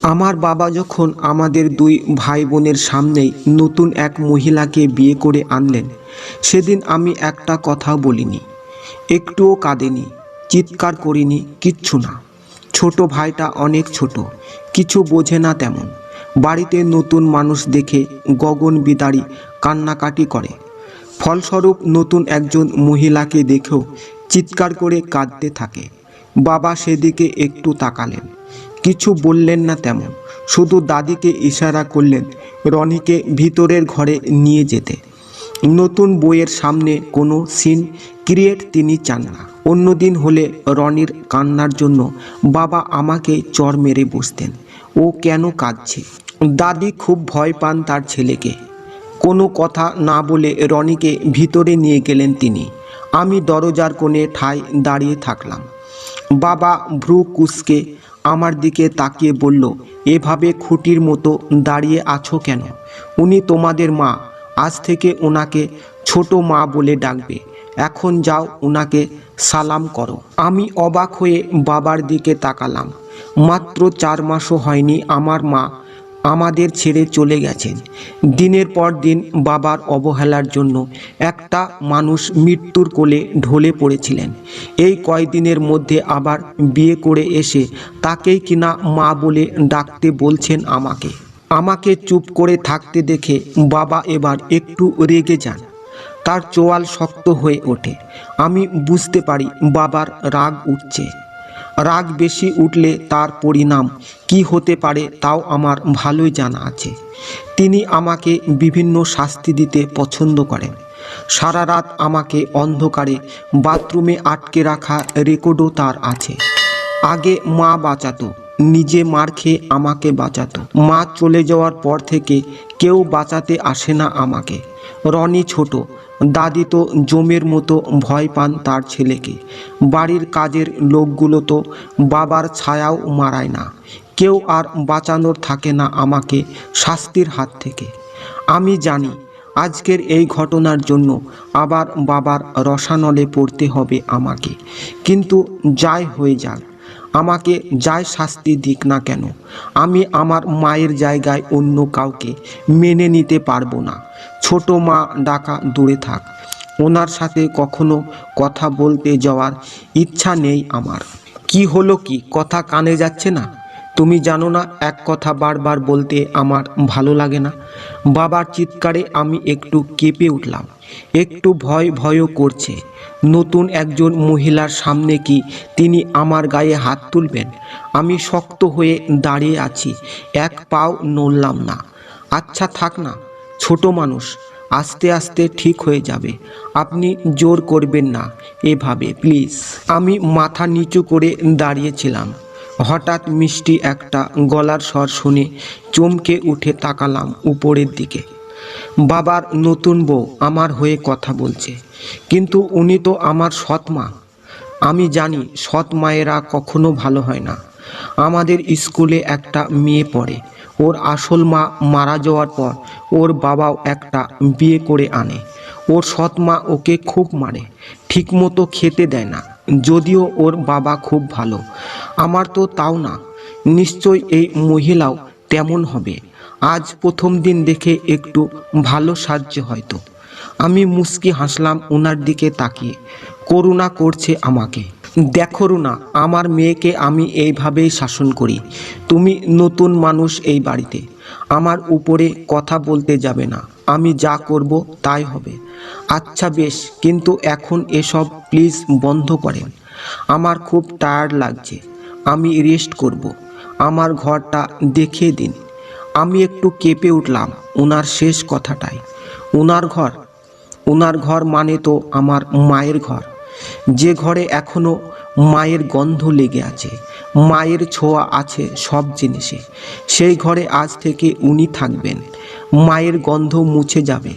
আমার বাবা যখন আমাদের দুই ভাই বোনের সামনেই নতুন এক মহিলাকে বিয়ে করে আনলেন, সেদিন আমি একটা কথাও বলিনি, একটুও কাঁদিনি, চিৎকার করিনি, কিচ্ছু না। ছোট ভাইটা অনেক ছোট, কিছু বোঝে না তেমন। বাড়িতে নতুন মানুষ দেখে গগন বিদারী কান্নাকাটি করে। ফলস্বরূপ নতুন একজন মহিলাকে দেখেও চিৎকার করে কাঁদতে থাকে। বাবা সেদিকে একটু তাকালেন, কিছু বললেন না তেমন, শুধু দাদিকে ইশারা করলেন রনিকে ভিতরের ঘরে নিয়ে যেতে। নতুন বইয়ের সামনে কোনো সিন ক্রিয়েট তিনি চান না। অন্যদিন হলে রনির কান্নার জন্য বাবা আমাকে চড় মেরে বসতেন, ও কেন কাঁদছে। দাদি খুব ভয় পান তার ছেলেকে। কোনো কথা না বলে রনিকে ভিতরে নিয়ে গেলেন তিনি। আমি দরজার কোণে ঠায় দাঁড়িয়ে থাকলাম। বাবা ভ্রু কুঁচকে আমার দিকে তাকিয়ে বলল, এভাবে খুঁটির মতো দাঁড়িয়ে আছো কেন? উনি তোমাদের মা, আজ থেকে ওনাকে ছোট মা বলে ডাকবে। এখন যাও, ওনাকে সালাম করো। আমি অবাক হয়ে বাবার দিকে তাকালাম। মাত্র 4 মাসও হয়নি আমার মা আমাদের ছেড়ে চলে গেছেন। দিনের পর দিন বাবার অবহেলার জন্য একটা মানুষ মৃত্যুর কোলে ঢলে পড়েছিলেন। এই কয়দিনের মধ্যে আবার বিয়ে করে এসে তাকেই কিনা মা বলে ডাকতে বলছেন আমাকে। আমাকে চুপ করে থাকতে দেখে বাবা এবার একটু রেগে যান। তার চোয়াল শক্ত হয়ে ওঠে। আমি বুঝতে পারি বাবার রাগ উঠছে। রাগ বেশি উঠলে তার পরিণাম কি হতে পারে তাও আমার ভালোই জানা আছে। তিনি আমাকে বিভিন্ন শাস্তি দিতে পছন্দ করেন। সারা রাত আমাকে অন্ধকারে বাথরুমে আটকে রাখা রেকর্ডও তার আছে। আগে মা বাঁচাতো, নিজে মার খেয়ে আমাকে বাঁচাতো। মা চলে যাওয়ার পর থেকে কেউ বাঁচাতে আসে না আমাকে। রনি ছোট, দাদি তো জমের মতো ভয় পান তার ছেলেকে। বাড়ির কাজের লোকগুলো তো বাবার ছায়াও মারায় না। কেউ আর বাঁচানোর থাকে না আমাকে শাস্তির হাত থেকে। আমি জানি আজকের এই ঘটনার জন্য আবার বাবার রসানলে পড়তে হবে আমাকে, কিন্তু যাই হয়ে যাক, আমাকে যাই শাস্তি দিক না কেন, আমি আমার মায়ের জায়গায় অন্য কাউকে মেনে নিতে পারবো না। ছোট মা ডাকা দূরে থাক, ওনার সাথে কখনো কথা বলতে যাওয়ার ইচ্ছা নেই আমার। কি হলো, কি কথা কানে যাচ্ছে না? তুমি জানো না এক কথা বারবার বলতে আমার ভালো লাগে না। বাবার চিৎকারে আমি একটু কেঁপে উঠলাম। একটু ভয়ও করছে। নতুন একজন মহিলার সামনে কি তিনি আমার গায়ে হাত তুলবেন? আমি শক্ত হয়ে দাঁড়িয়ে আছি, এক পাও নড়লাম না। আচ্ছা থাক না, ছোট মানুষ, আস্তে আস্তে ঠিক হয়ে যাবে। আপনি জোর করবেন না এভাবে প্লিজ। আমি মাথা নিচু করে দাঁড়িয়েছিলাম। হঠাৎ মিষ্টি একটা গলার স্বর শুনে চমকে উঠে তাকালাম উপরের দিকে। বাবার নতুন বউ আমার হয়ে কথা বলছে, কিন্তু উনি তো আমার সৎ মা। আমি জানি সৎ মায়েরা কখনো ভালো হয় না। আমাদের স্কুলে একটা মেয়ে পড়ে, ওর আসল মা মারা যাওয়ার পর ওর বাবাও একটা বিয়ে করে আনে। ওর সৎ মা ওকে খুব মারে, ঠিকমতো খেতে দেয় না, যদিও ওর বাবা খুব ভালো। আমার তো তাও না, নিশ্চয় এই মহিলাও তেমন হবে। আজ প্রথম দিন দেখে একটু ভালো সাজছে হয়তো। আমি মুচকি হাসলাম ওনার দিকে তাকিয়ে। করুণা করছে আমাকে। দেখো রুনা, আমার মেয়েকে আমি এইভাবেই শাসন করি। তুমি নতুন মানুষ এই বাড়িতে, আমার উপরে কথা বলতে যাবে না। আমি যা করব তাই হবে। আচ্ছা বেশ, কিন্তু এখন এসব প্লিজ বন্ধ করেন। আমার খুব টায়ার্ড লাগছে, আমি রেস্ট করব। আমার ঘরটা দেখিয়ে দিন। আমি একটু কেঁপে উঠলাম ওনার শেষ কথাটাই। ওনার ঘর মানে তো আমার মায়ের ঘর, যে ঘরে এখনো মায়ের গন্ধ লেগে আছে, মায়ের ছোঁয়া আছে সব জিনিসে। সেই ঘরে আজ থেকে উনি থাকবেন। মায়ের গন্ধ মুছে যাবে।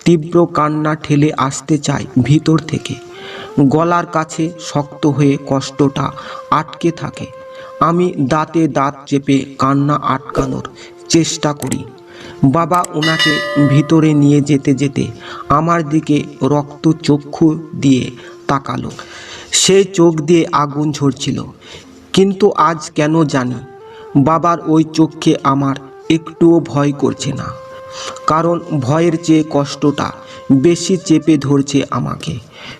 তীব্র কান্না ঠেলে আসতে চায় ভিতর থেকে। গলার কাছে শক্ত হয়ে কষ্টটা আটকে থাকে। আমি দাঁতে দাঁত চেপে কান্না আটকানোর চেষ্টা করি। বাবা ওনাকে ভিতরে নিয়ে যেতে যেতে আমার দিকে রক্ত চক্ষু দিয়ে তাকালো। সেই চোখ দিয়ে আগুন ঝরছিল, কিন্তু আজ কেন জানি বাবার ওই চোখে আমার একটুও ভয় করছে না, কারণ ভয়ের চেয়ে কষ্টটা বেশি চেপে ধরছে আমাকে।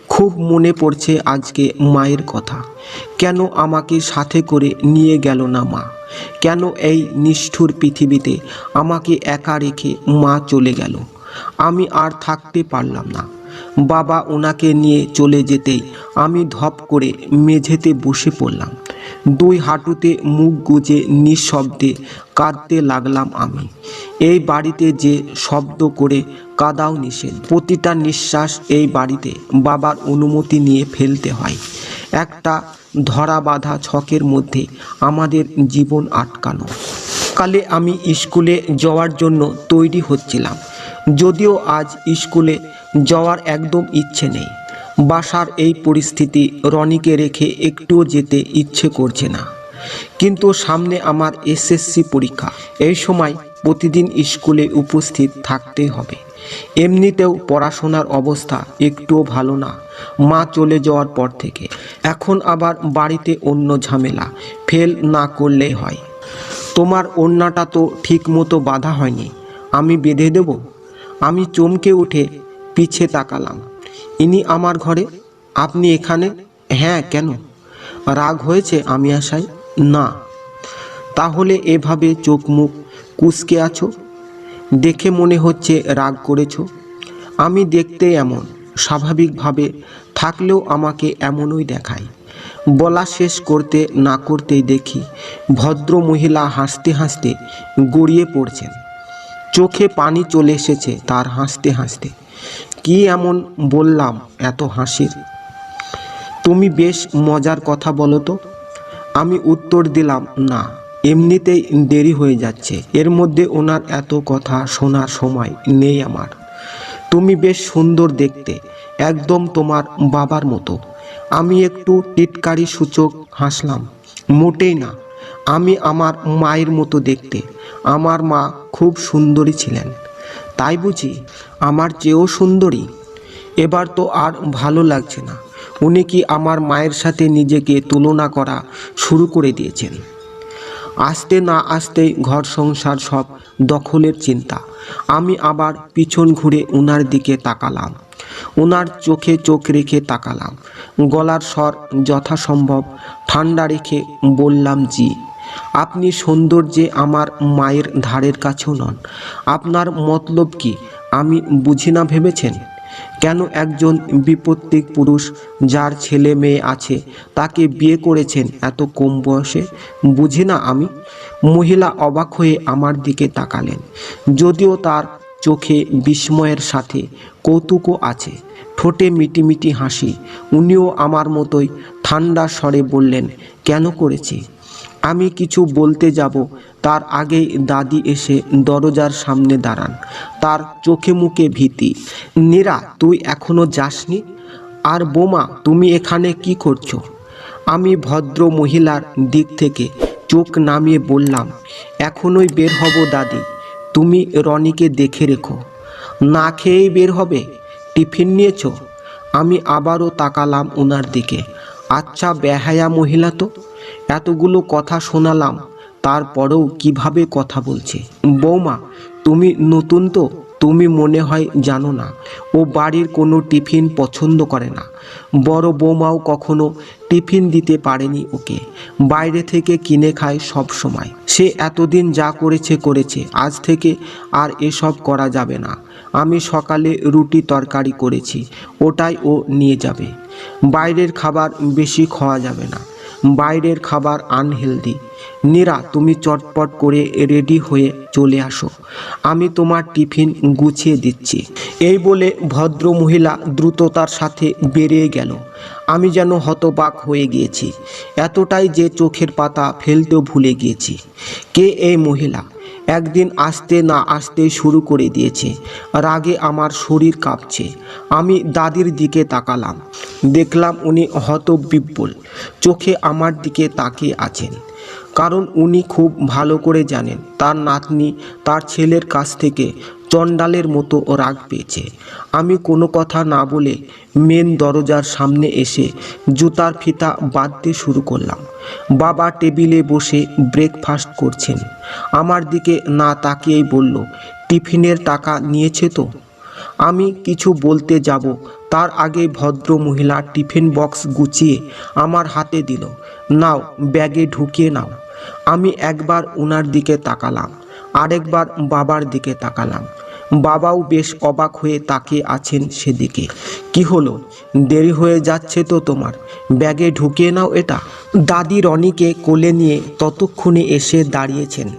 খুব মনে পড়ছে আজকে মায়ের কথা। কেন আমাকে সাথে করে নিয়ে গেল না মা? কেন এই নিষ্ঠুর পৃথিবীতে আমাকে একা রেখে মা চলে গেল? আমি আর থাকতে পারলাম না। বাবা ওনাকে নিয়ে চলে যেতেই আমি ধপ করে মেঝেতে বসে পড়লাম। দুই হাঁটুতে মুখ গুজে নিঃশব্দে কাঁদতে লাগলাম আমি। এই বাড়িতে যে শব্দ করে কাঁদাও নিষেধ। প্রতিটা নিঃশ্বাস এই বাড়িতে বাবার অনুমতি নিয়ে ফেলতে হয়। একটা ধরা বাঁধা ছকের মধ্যে আমাদের জীবন আটকানো। সকালে আমি স্কুলে যাওয়ার জন্য তৈরি হচ্ছিলাম, যদিও আজ স্কুলে যাওয়ার একদম ইচ্ছে নেই। বাসার এই পরিস্থিতি রনিকে রেখে একটুও যেতে ইচ্ছে করছে না। কিন্তু সামনে আমার এসএসসি পরীক্ষা। এই সময় প্রতিদিন স্কুলে উপস্থিত থাকতে হবে। এমনিতেও পড়াশোনার অবস্থা একটুও ভালো না মা চলে যাওয়ার পর থেকে। এখন আবার বাড়িতে অন্য ঝামেলা, ফেল না করলেই হয়। তোমার ওড়নাটা তো ঠিক মতো বাঁধা হয়নি, আমি বেঁধে দেব? আমি চমকে উঠে পিছে তাকালাম। ইনি আমার ঘরে, আপনি এখানে? হ্যাঁ, কেন? রাগ হয়েছে আমি আসায়? না। তাহলে এভাবে চোখ মুখ কুঁচকে আছো? দেখে মনে হচ্ছে রাগ করেছো। আমি দেখতে এমন, স্বাভাবিকভাবে থাকলেও আমাকে এমনই দেখায়। বলা শেষ করতে না করতেই দেখি ভদ্র মহিলা হাসতে হাসতে গড়িয়ে পড়ছেন। চোখে পানি চলে এসেছে তার হাসতে হাসতে। কি এমন বললাম এত হাসির? তুমি বেশ মজার কথা বলো তো। আমি উত্তর দিলাম, না, এমনিতেই দেরি হয়ে যাচ্ছে, এর মধ্যে ওনার এত কথা শোনার সময় নেই আমার। তুমি বেশ সুন্দর দেখতে, একদম তোমার বাবার মতো। আমি একটু টিটকারি সূচক হাসলাম। মোটেই না, আমি আমার মায়ের মতো দেখতে। আমার মা খুব সুন্দরী ছিলেন। তাই বুঝি? আমার চেয়েও সুন্দরী? এবার তো আর ভালো লাগছে না। উনি কি আমার মায়ের সাথে নিজেকে তুলনা করা শুরু করে দিয়েছেন? আসতে না আসতেই ঘর সংসার সব দখলের চিন্তা। আমি আবার পিছন ঘুরে ওনার দিকে তাকালাম। ওনার চোখে চোখ রেখে তাকালাম। গলার স্বর যথাসম্ভব ঠান্ডা রেখে বললাম, জি। আপনি সৌন্দর্যে আমার মায়ের ধারের কাছেও নন। আপনার মতলব কি আমি বুঝি না ভেবেছেন? কেন একজন বিপত্তিক পুরুষ যার ছেলে মেয়ে আছে তাকে বিয়ে করেছেন এত কম বয়সে? বুঝি না আমি? মহিলা অবাক হয়ে আমার দিকে তাকালেন, যদিও তার চোখে বিস্ময়ের সাথে কৌতুকও আছে, ঠোঁটে মিটিমিটি হাসি। উনিও আমার মতোই ঠান্ডা স্বরে বললেন, কেন করেছি? আমি কিছু বলতে যাব তার আগেই দাদি এসে দরজার সামনে দাঁড়ান। তার চোখে মুখে ভীতি। নীরা, তুই এখনো যাসনি? আর বোমা, তুমি এখানে কি করছো? আমি ভদ্র মহিলার দিক থেকে চোখ নামিয়ে বললাম, এখনই বের হব দাদি, তুমি রনিকে দেখে রেখো। না খেয়েই বের হবে? টিফিন নিয়েছো? আমি আবারও তাকালাম ওনার দিকে। আচ্ছা বেহায়া মহিলা তো, এতগুলো কথা শোনালাম তারপরেও কিভাবে কথা বলছে। বৌমা, তুমি নতুন তো, তুমি মনে হয় জানো না, ও বাড়ির কোনো টিফিন পছন্দ করে না। বড় বৌমাও কখনো টিফিন দিতে পারেনি ওকে, বাইরে থেকে কিনে খায় সব সময়। সে এতদিন যা করেছে, আজ থেকে আর এসব করা যাবে না। আমি সকালে রুটি তরকারি করেছি, ওটাই ও নিয়ে যাবে। বাইরের খাবার বেশি খাওয়া যাবে না, বাইরের খাবার আনহেলদি। নীরা, তুমি চটপট করে রেডি হয়ে চলে আসো, আমি তোমার টিফিন গুছিয়ে দিচ্ছি। এই বলে ভদ্র মহিলা দ্রুততার সাথে বেরিয়ে গেল। আমি যেন হতবাক হয়ে গিয়েছি, এতটাই যে চোখের পাতা ফেলতেও ভুলে গিয়েছি। কে এই মহিলা? একদিন আসতে না আসতেই শুরু করে দিয়েছে। রাগে আমার শরীর কাঁপছে। আমি দাদির দিকে তাকালাম, দেখলাম উনি হতবিহ্বল চোখে আমার দিকে তাকিয়ে আছেন। কারণ উনি খুব ভালো করে জানেন তার নাতনি তার ছেলের কাছ থেকে চণ্ডালের মতো রাগ পেয়েছে। আমি কোনো কথা না বলে মেন দরজার সামনে এসে জুতার ফিতা বাঁধতে শুরু করলাম। বাবা টেবিলে বসে ব্রেকফাস্ট করছেন। আমার দিকে না তাকিয়েই বলল, টিফিনের টাকা নিয়েছে তো? আমি কিছু বলতে যাব তার আগে ভদ্র মহিলা টিফিন বক্স গুছিয়ে আমার হাতে দিল। নাও, ব্যাগে ঢুকিয়ে নাও। আমি একবার ওনার দিকে তাকালাম, আরেকবার বাবার দিকে তাকালাম। বাবাও বেশ অবাক হয়ে তাকিয়ে আছেন সেদিকে। কি হলো, দেরি হয়ে যাচ্ছে তো তোমার? ব্যাগে ঢুকিয়ে নাও এটা। দাদি রনিকে কোলে নিয়ে ততক্ষণে এসে দাঁড়িয়েছেন।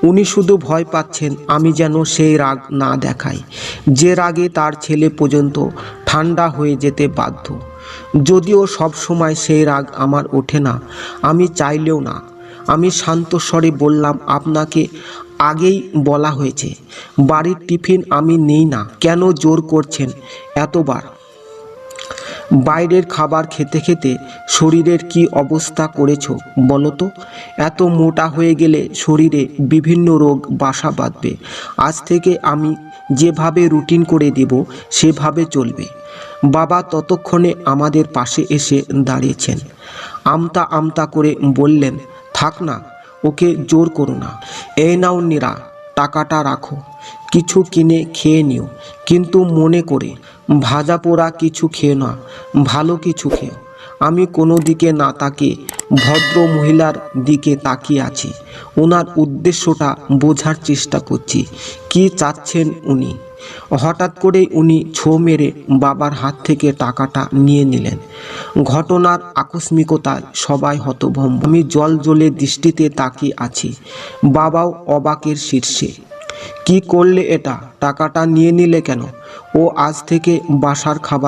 উনি শুধু ভয় পাচ্ছেন আমি যেন সেই রাগ না দেখাই, যে রাগে তার ছেলে পর্যন্ত ঠান্ডা হয়ে যেতে বাধ্য। যদিও সব সময় সেই রাগ আমার ওঠে না, আমি চাইলেও না। আমি শান্ত স্বরে বললাম, আপনাকে আগেই বলা হয়েছে বাড়ির টিফিন আমি নিই না, কেন জোর করছেন এতবার? বাইরের খাবার খেতে খেতে শরীরের কি অবস্থা করেছো বলো তো? এত মোটা হয়ে গেলে শরীরে বিভিন্ন রোগ বাসা বাঁধবে। আজ থেকে আমি যেভাবে রুটিন করে দেব সেভাবে চলবে। বাবা ততক্ষণে আমাদের পাশে এসে দাঁড়িয়েছেন। আমতা আমতা করে বললেন, থাক না, ওকে জোর করো না। এই নাও নীরা, টাকাটা রাখো, কিছু কিনে খেয়ে নিও, কিন্তু মনে করে ভাজা পোড়া কিছু খেও না, ভালো কিছু খেও। আমি কোনো দিকে না তাকিয়ে ভদ্র মহিলার দিকে তাকিয়ে আছি। ওনার উদ্দেশ্যটা বোঝার চেষ্টা করছি, কি চাচ্ছেন উনি। হঠাৎ করেই উনি ছো মেরে বাবার হাত থেকে টাকাটা নিয়ে নিলেন। ঘটনার আকস্মিকতায় সবাই হতভম্ব। আমি জ্বলে দৃষ্টিতে তাকিয়ে আছি, বাবাও অবাকের শীর্ষে। কি করলে এটা? টাকাটা নিয়ে নিলে কেন? ও আজ থেকে বাসার খাবার